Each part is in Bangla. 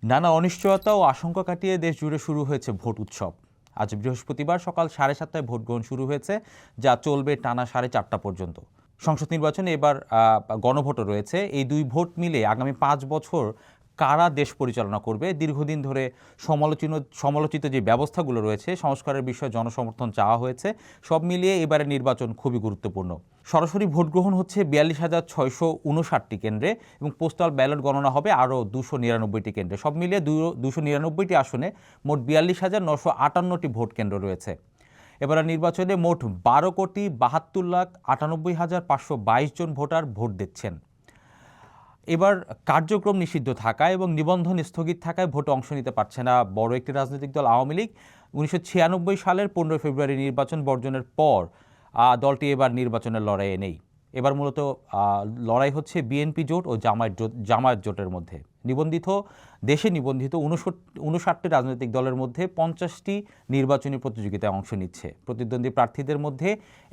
নানা অনিশ্চয়তা ও আশঙ্কা কাটিয়ে দেশ জুড়ে শুরু হয়েছে ভোট উৎসব। আজ বৃহস্পতিবার সকাল 7:30টায় ভোট গ্রহণ শুরু হয়েছে, যা চলবে টানা 4:30 পর্যন্ত। সংসদ নির্বাচনে এবার গণভোটও রয়েছে। এই দুই ভোট মিলে আগামী 5 বছর কারা দেশ পরিচালনা করবে, দীর্ঘদিন ধরে সমালোচিত যে ব্যবস্থাগুলো রয়েছে, সংস্কারের বিষয়ে জনসমর্থন চাওয়া হয়েছে। সব মিলিয়ে এবারের নির্বাচন খুবই গুরুত্বপূর্ণ। সরাসরি ভোট গ্রহণ হচ্ছে 42,659টি কেন্দ্রে এবং পোস্টাল ব্যালট গণনা হবে আরও 299টি কেন্দ্রে। সব মিলিয়ে 299টি আসনে মোট 42,958টি ভোট কেন্দ্র রয়েছে। এবারের নির্বাচনে মোট 12,72,98,522 জন ভোটার ভোট দিচ্ছেন। এবার কার্যক্রম নিষিদ্ধ থাকায় এবং নিবন্ধন স্থগিত থাকায় ভোটে অংশ নিতে পারছে না বড় একটি রাজনৈতিক দল আওয়ামী লীগ। 1996 সালের 15 ফেব্রুয়ারি নির্বাচন বর্জনের পর দলটি এবার নির্বাচনের লড়াইয়ে নেই। এবার মূলত লড়াই হচ্ছে বিএনপি জোট ও জামায়াত জোটের মধ্যে। দেশে নিবন্ধিত 59টি রাজনৈতিক দলের মধ্যে 50টি নির্বাচনী প্রতিযোগিতায় অংশ নিচ্ছে। প্রতিদ্বন্দ্বী প্রার্থীদের মধ্যে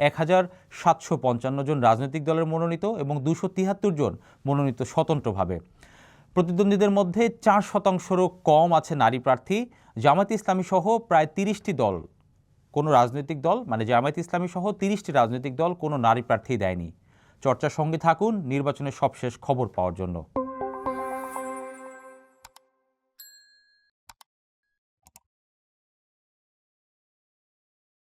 1,755 জন রাজনৈতিক দলের মনোনীত এবং 273 জন মনোনীত স্বতন্ত্রভাবে। প্রতিদ্বন্দ্বীদের মধ্যে 4%রও কম আছে নারী প্রার্থী। জামায়াতে ইসলামী সহ প্রায় 30টি দল, কোনো রাজনৈতিক দল মানে জামায়াতে ইসলামী সহ 30টি রাজনৈতিক দল কোনো নারী প্রার্থী দেয়নি। চর্চার সঙ্গে থাকুন নির্বাচনের সবশেষ খবর পাওয়ার জন্য।